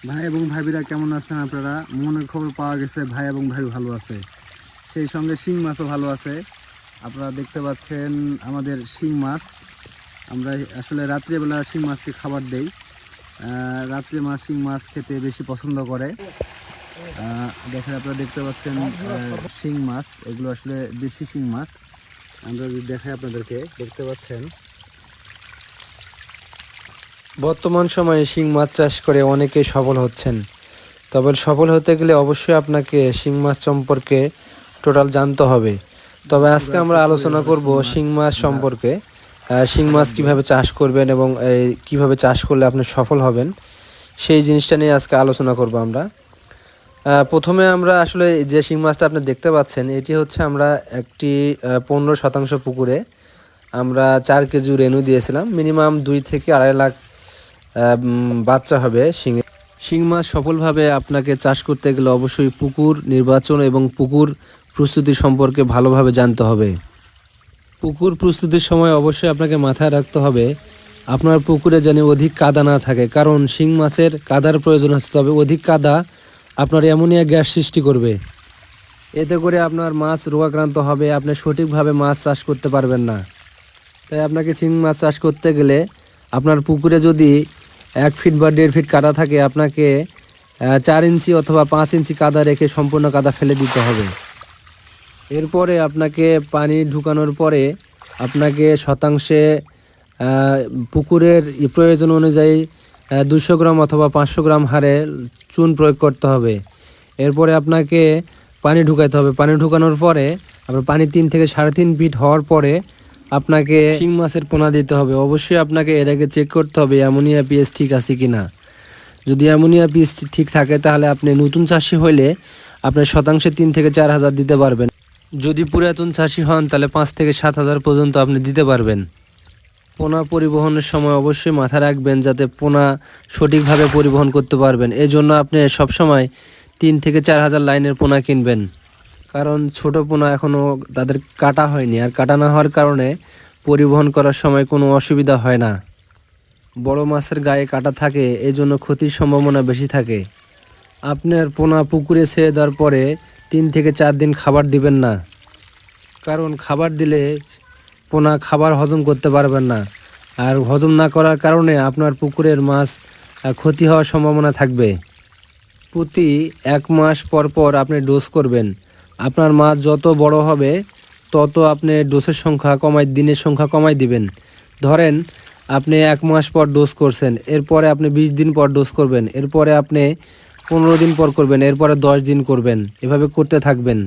ভাই এবং ভাবিরা কেমন আছেন আপনারা? মনের খবর পাওয়া গেছে ভাই এবং ভাই ভালো আছে, সেই সঙ্গে শিং মাছও ভালো আছে। আপনারা দেখতে পাচ্ছেন আমাদের শিং মাছ। আমরা আসলে রাত্রিবেলা শিং মাছকে খাবার দেই। রাত্রে মাছ শিং মাছ খেতে বেশি পছন্দ করে। দেখেন আপনারা দেখতে পাচ্ছেন শিং মাছ, এগুলো আসলে দেশি শিং মাছ। আমরা যদি দেখাই আপনাদেরকে, দেখতে পাচ্ছেন বর্তমান সময়ে শিং মাছ চাষ করে অনেকেই সফল হচ্ছেন। তবে সফল হতে গেলে অবশ্যই আপনাকে শিং মাছ সম্পর্কে টোটাল জানতে হবে। তবে আজকে আমরা আলোচনা করব শিং মাছ সম্পর্কে। শিং মাছ কীভাবে চাষ করবেন এবং কিভাবে চাষ করলে আপনি সফল হবেন, সেই জিনিসটা নিয়ে আজকে আলোচনা করব আমরা। প্রথমে আমরা আসলে যে শিং মাছটা আপনি দেখতে পাচ্ছেন, এটি হচ্ছে আমরা একটি 15% পুকুরে আমরা 4 কেজি রেনু দিয়েছিলাম। মিনিমাম 2 থেকে 2.5 লাখ বাচ্চা হবে শিং মাছ সফলভাবে আপনাকে চাষ করতে গেলে অবশ্যই পুকুর নির্বাচন এবং পুকুর প্রস্তুতি সম্পর্কে ভালোভাবে জানতে হবে। পুকুর প্রস্তুতির সময় অবশ্যই আপনাকে মাথায় রাখতে হবে আপনার পুকুরে যেন অধিক কাদা না থাকে, কারণ শিং মাছের কাদার প্রয়োজন আছে। তবে অধিক কাদা আপনার অ্যামোনিয়া গ্যাস সৃষ্টি করবে, এতে করে আপনার মাছ রোগাক্রান্ত হবে, আপনি সঠিকভাবে মাছ চাষ করতে পারবেন না। তাই আপনাকে শিং মাছ চাষ করতে গেলে আপনার পুকুরে যদি 1 ফিট বা 1.5 ফিট কাদা থাকে, আপনাকে 4 ইঞ্চি অথবা 5 ইঞ্চি কাদা রেখে সম্পূর্ণ কাদা ফেলে দিতে হবে। এরপরে আপনাকে পানি ঢুকানোর পরে আপনাকে শতাংশে পুকুরের প্রয়োজন অনুযায়ী 200 গ্রাম অথবা 500 গ্রাম হারে চুন প্রয়োগ করতে হবে। এরপরে আপনাকে পানি ঢুকাইতে হবে। পানি ঢুকানোর পরে আপনার পানি 3 থেকে 3.5 ফিট হওয়ার পরে আপনাকে শিং মাছের পোনা দিতে হবে। অবশ্যই আপনাকে এর আগে চেক করতে হবে অ্যামোনিয়া পিএইচ ঠিক আছে কিনা। যদি অ্যামোনিয়া পিএইচ ঠিক থাকে তাহলে আপনি নতুন চাষি হইলে আপনার শতাংশে 3 থেকে 4 হাজার দিতে পারবেন। যদি পুরাতন চাষি হন তাহলে 5 থেকে 7 হাজার পর্যন্ত আপনি দিতে পারবেন। পোনা পরিবহনের সময় অবশ্যই মাথায় রাখবেন যাতে পোনা সঠিকভাবে পরিবহন করতে পারবেন। এই জন্য আপনি সবসময় 3 থেকে 4 হাজার লাইনের পোনা কিনবেন, কারণ ছোট পোনা এখনও তাদের কাটা হয়নি, আর কাটা না হওয়ার কারণে পরিবহন করার সময় কোনো অসুবিধা হয় না। বড় মাছের গায়ে কাটা থাকে, এই জন্য ক্ষতির সম্ভাবনা বেশি থাকে। আপনার পোনা পুকুরে ছেড়ে দেওয়ার পরে 3 থেকে 4 দিন খাবার দিবেন না, কারণ খাবার দিলে পোনা খাবার হজম করতে পারবেন না, আর হজম না করার কারণে আপনার পুকুরের মাছ ক্ষতি হওয়ার সম্ভাবনা থাকবে। প্রতি 1 মাস পর পর আপনি ডোজ করবেন। আপনার মাছ যত বড় হবে তত আপনি ডোজের সংখ্যা দিনের সংখ্যা কমাই দিবেন। ধরেন আপনি 1 মাস পর ডোজ করছেন, এরপরে আপনি 20 দিন পর ডোজ করবেন, এরপরে আপনি 15 দিন পর করবেন, এরপরে 10 দিন করবেন, এভাবে করতে থাকবেন।